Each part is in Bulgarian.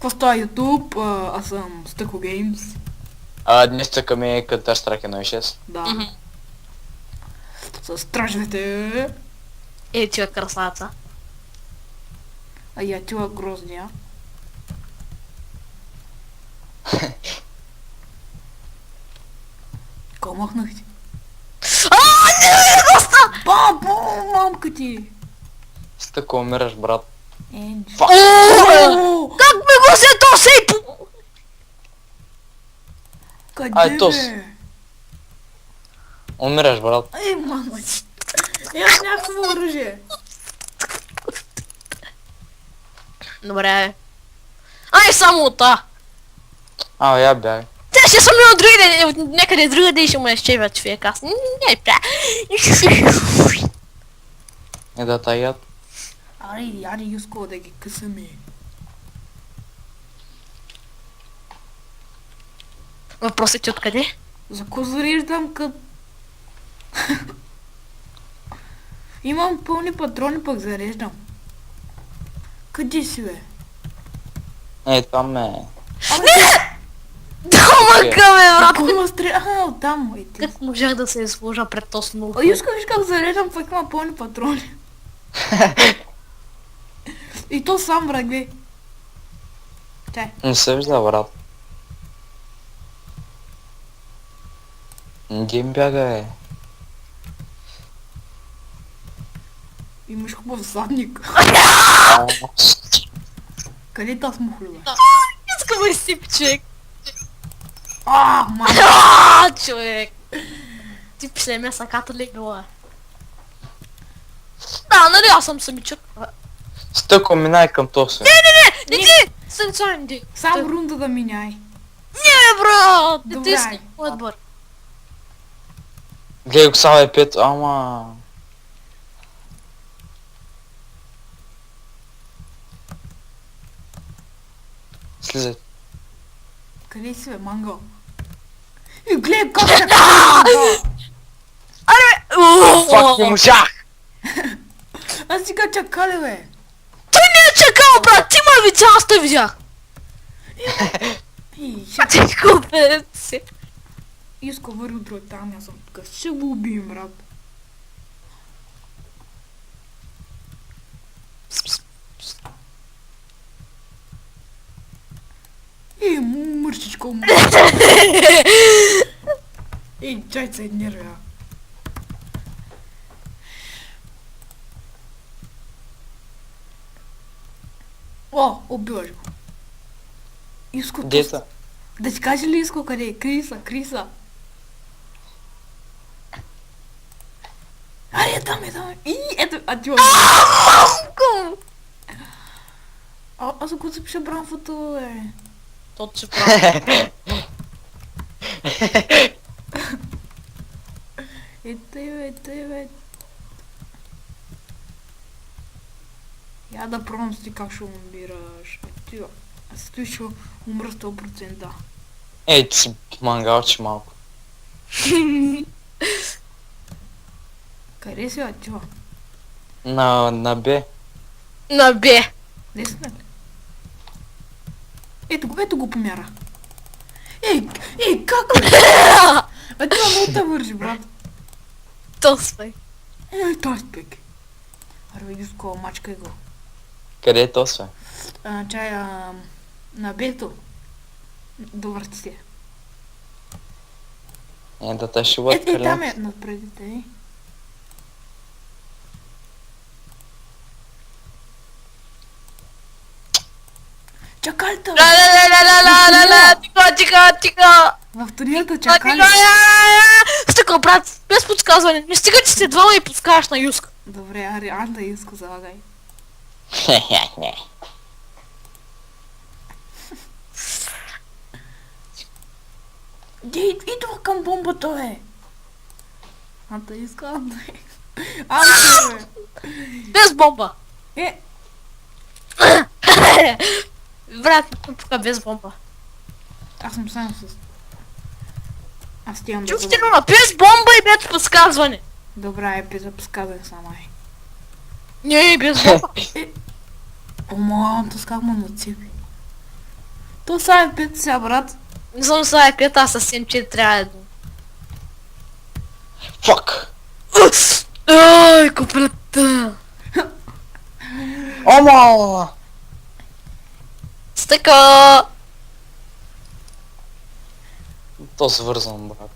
Какво става YouTube? Аз съм Стъко Геймс. Днес цъкаме Counter-Strike 1.6. Да. С стражите. Е, тия красавица. А я тила грозния. Какво махнах ти? Не, доста! Бабо, мамка ти! Стъко умираш, брат. Енч. Как ми го се то сейп? Къде Ай, тос. бе? Умираш, брат. Ей, мама ти. Аз някакво оръжие. Добре. Ай, само от та. Я бягай. Те ще съм от другаде, някъде другаде и ще му изчевя човек. Аз не пя. И да таят. Аре, Юско, да ги късаме. Въпросът е откъде? За ко зареждам къд... Имам пълни патрони, пък зареждам. Къде си, бе? Там е. Домъка, бе, брат! Какво има стреля? Оттам, ей ти. Как можах да се изложа пред този смул? Юско, виж как зареждам, пък има пълни патрони. И то сам враг, бе. Чай. Не се вижда, брат. Где им бягай? Имаш хубав задник. Къде та смухлю, бе? Искам да изсипи човек. Мама. Човек. Ти пише ме саката ли била? Да, нали аз съм самичък. Стъко, минай към този. Не ти! Сенсорен ти. Сам рунда да миняй. Не, брат! Не Добре. ти си отбор. Гледай го само е пет, ама... Слизай. Къде си, бе, мангал? И гледай как се мангал! Фак, не можах! Аз си ка чакали, бе! Той не е чакал, брат! Ти ме видя, аз те видях! И ще... Ти купец си! Юско, върви от друга там, аз съм тук. Ще го убием, брат. Мършичко, Ей, чай се нервя. О, убиваш го. Юско, Где са? да ти кажа ли Юско къде е? Криса. Аре, там е. И, ето, атюа. Мамко! Аз ако се пише бранфото, бе. Тот ще прави. Ето, бе. Я да пробвам с ти как ще умираш. Ето, аз стои ще умра 100%. Ей, ти си мангалче малко. Къде си, Атюа? На Б. На Б. Десна ли? Ето го помяра. Как бе? Атюа, много те вържи, брат. Тоспай. Той спек. Аре, Юско, мачкай го. Къде е този? Чай, на бето. Добър ти си. Да те ще бъдат Там е напредите. Чакалите, бе! Тика! В турнирата чакали. Стъка, брат, без подсказване. Не стига, че си двама и подсказваш на Юска. Добре, аре, анда Юско, залагай. Идва към бомбата, бе! Анда Юско, анда. Анда, бе! Без бомба. Е, Брат, тук без бомба. аз съм само с... Аз стигам да Чухте ли, без бомба и без подсказване. Добре, без запускаване само, ай. Не, без бомба. Омалам, то как му нацепи. То са е 5 сега, брат. Не съм сега 5, аз съвсем 4 трябва едно. Фак! Ай, купрата! Ома! Стъка! То свързвам, брат.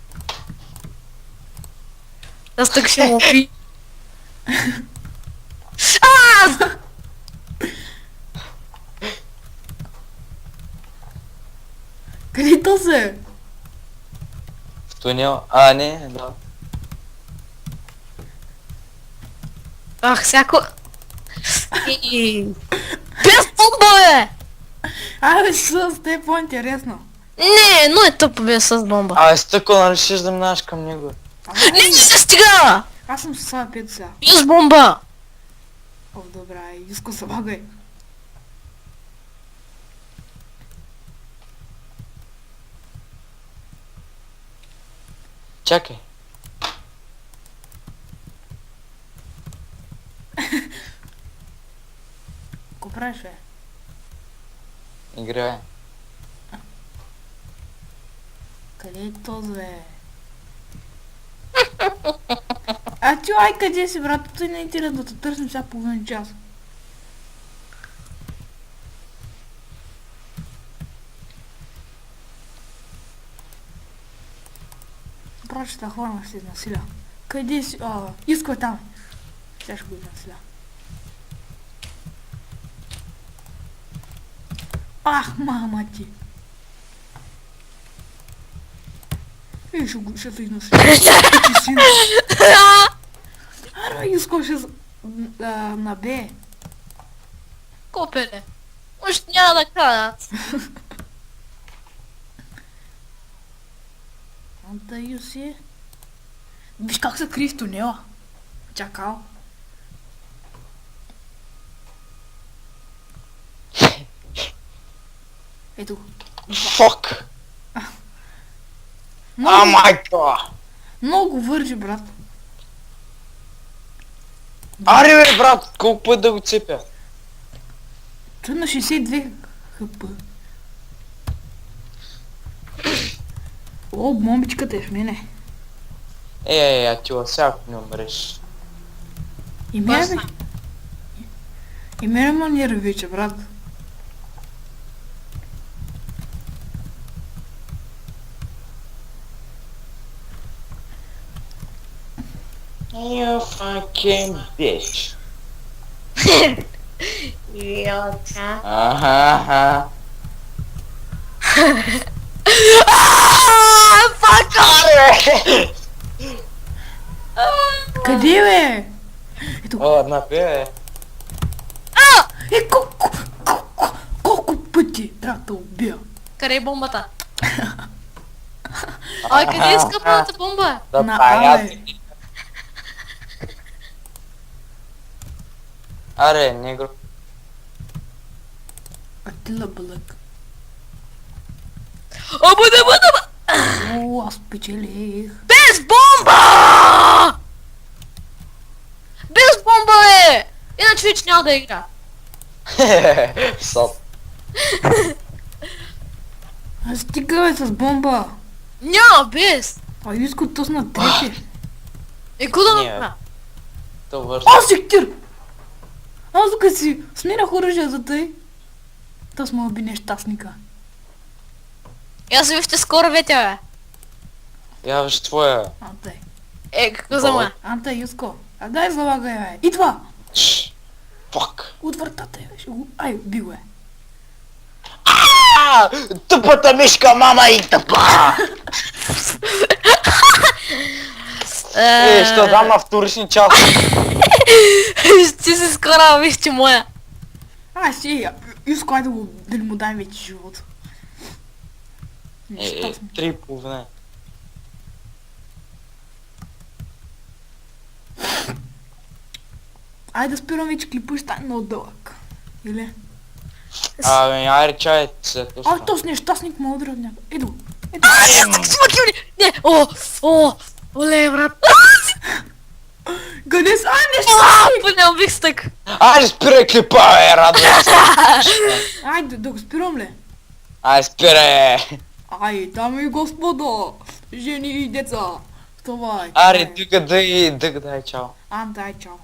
Аз так ще му пи. Къде то се? В тунел. А, не, да. Ах, всяко... Без бомба, бе! Абе, с те е по-интересно. Не, но е тъпо без с бомба. А, стъко, нали ще да минаш към него? Не, не се стига! Аз съм с 5 сега. Без бомба! О, добра, Юско събагай. Чакай. Ко правиш, бе? Играе. Къде е този, бе? А ти, ай, къде си, брат? Той не е интересно да те търсим сега половин час. Брат, ще те хвана, ще те насиля. Къде си? Иско е там. Сега ще го насиля. Ах, мама ти. Ей, ще се изнасиля. Ти син. Аре, Иско ще на Б. Копеле. Още няма да крадат. Анта Юси. Виж как се крие в тунела. Чакал. Ето. Фак! Много, А, майка! много вържи, брат. Аре, бе, брат, колко път да го цепя? Той на 62 хп. О, бомбичката е в мене. А ти сега ако не умреш. И мене бе. И мене манира вече, брат. You fucking bitch. Йота. Аха. Фак! Къде бе? Ето. О, на бе. Е, колко пъти трябва да убия? Къде е бомбата? Ай, къде е скъпната бомба? Да, На пая. Абе. Аре, негро. Атила бълък. О, бъда! О, аз печелих. Без бомба! Без бомба, бе! Иначе вече няма да игра. Сот. А стига бе с бомба. Няма, без! А Юско тъсна трети. Е, куда Не. направя? То върши. О, сектир! Аз тук си смирах оръжие за тъй. Та сме оби нещастника. Аз вижте скоро вече, бе. Я виж твоя. Антай. Е, какво за ме? Антай, Юско. А дай залагай, бе. Идва! Фак. От вратата е, ще го... Ай, бил е. Тъпата мишка, мама и тъпа! Ще дам на вторични части. Ще се скара, вижте моя. Си, Юско, айде го, да ли му дай вече живот. Нещастник. 3,5. Айде да спирам вече клипа, ще стане много дълъг. Или? Айде чай, след това. Този нещастник ме удря от някой. Ето. Не, оле, брат. Къде са? Нещастник! Поне убих стък. Айде спирай клипа, радвай се. Айде, да го спирам ли? Ай, спирай! Ай, дами и господа, жени и деца, вставай. Аре, дъга дай чао. Дай чао.